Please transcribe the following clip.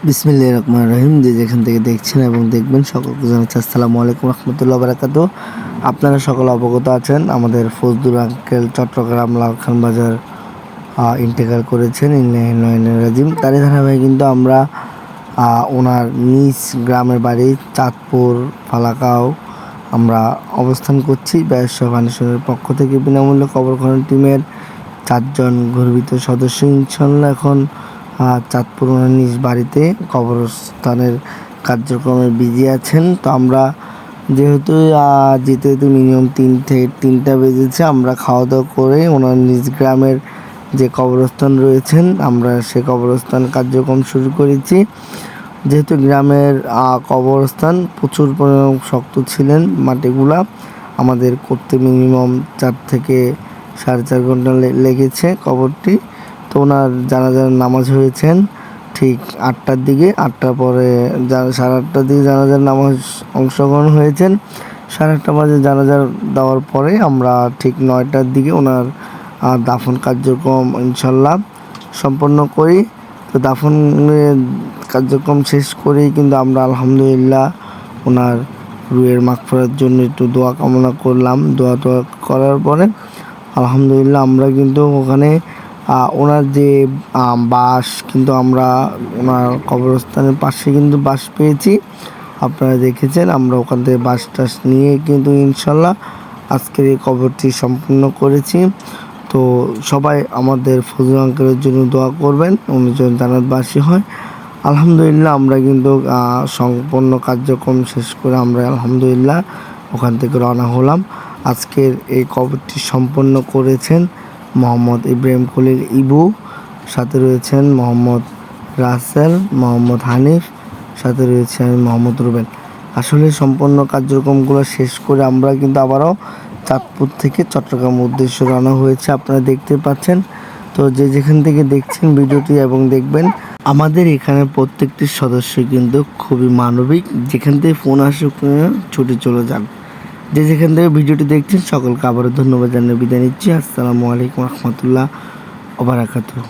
বিসমিল্লাহির রহমানির রহিম। যে যেখান থেকে দেখছেন এবং দেখবেন সকলকে জানাচ্ছি আসসালামু আলাইকুম রহমতুল্লাহ বারাকাতুহু। আপনারা সকলে অবগত আছেন আমাদের ফজলুর আঙ্কেল চট্টগ্রাম লালখান বাজার ইন্তেকাল করেছেন, ইন্নালিল্লাহি রাজিম। তারই ধারাবাহিক কিন্তু আমরা ওনার নিজ গ্রামের বাড়ি চাঁদপুর ফালাকাও আমরা অবস্থান করছি। ব্যবসা ফাউন্ডেশনের পক্ষ থেকে বিনামূল্যে কবর খনন টিমের 4 জন গর্বিত সদস্য ইনশাল্লাহ এখন চাঁদপুর ওনার নিজ বাড়িতে কবরস্থানের কার্যক্রমে বিজি আছেন। তো আমরা যেহেতু যেতে যেতে মিনিমাম 3টা বেজেছে, আমরা খাওয়া দাওয়া করে ওনার নিজ গ্রামের যে কবরস্থান রয়েছেন আমরা সে কবরস্থান কার্যক্রম শুরু করেছি। যেহেতু গ্রামের কবরস্থান প্রচুর পরিমাণ শক্ত ছিলেন, মাটিগুলা আমাদের করতে মিনিমাম 4 থেকে 4.5 ঘন্টা লেগেছে কবরটি। তো ওনার জানাজার নামাজ হয়েছেন ঠিক 8টার দিকে, 8টার পরে 8:30 দিকে জানাজার নামাজ অংশগ্রহণ হয়েছেন। 8:30 বাজে জানাজার দেওয়ার পরে আমরা ঠিক 9টার দিকে ওনার দাফন কার্যক্রম ইনশাল্লাহ সম্পন্ন করি। তো দাফন কার্যক্রম শেষ করেই কিন্তু আমরা আলহামদুলিল্লাহ ওনার রুহের মাগফিরাতের জন্য একটু দোয়া কামনা করলাম। দোয়া করার পরে আলহামদুলিল্লাহ আমরা কিন্তু ওখানে ওনার যে বাস কিন্তু আমরা ওনার কবরস্থানের পাশে কিন্তু বাস পেয়েছি, আপনারা দেখেছেন। আমরা ওখান থেকে বাস টাস নিয়ে কিন্তু ইনশাল্লাহ আজকের এই কবরটি সম্পূর্ণ করেছি। তো সবাই আমাদের ফজলুল আঙ্কেলের জন্য দোয়া করবেন, উনি যেন জান্নাতবাসী হয়। আলহামদুলিল্লাহ আমরা কিন্তু সম্পূর্ণ কার্যক্রম শেষ করে আমরা আলহামদুলিল্লাহ ওখান থেকে রওনা হলাম। আজকের এই কবরটি সম্পন্ন করেছেন মোহাম্মদ ইব্রাহিম খলিল ইবু, সাথে রয়েছেন মোহাম্মদ রাসেল, মোহাম্মদ হানিফ, সাথে রয়েছে আমি মোহাম্মদ রুবেল। আসলে সম্পূর্ণ কার্যক্রমগুলো শেষ করে আমরা কিন্তু আবারও চাঁদপুর থেকে চট্টগ্রাম উদ্দেশ্যে রওনা হয়েছে, আপনারা দেখতে পাচ্ছেন। তো যে যেখান থেকে দেখছেন ভিডিওটি এবং দেখবেন, আমাদের এখানে প্রত্যেকটি সদস্য কিন্তু খুবই মানবিক, যেখান থেকে ফোন আসুক ছুটে চলে যান। যে যেখান থেকে ভিডিওটি দেখছেন সকলকে আবারও ধন্যবাদ জানিয়ে বিদায় নিচ্ছি। আসসালামু আলাইকুম রহমতুল্লাহ ওয়া বারাকাতুহু।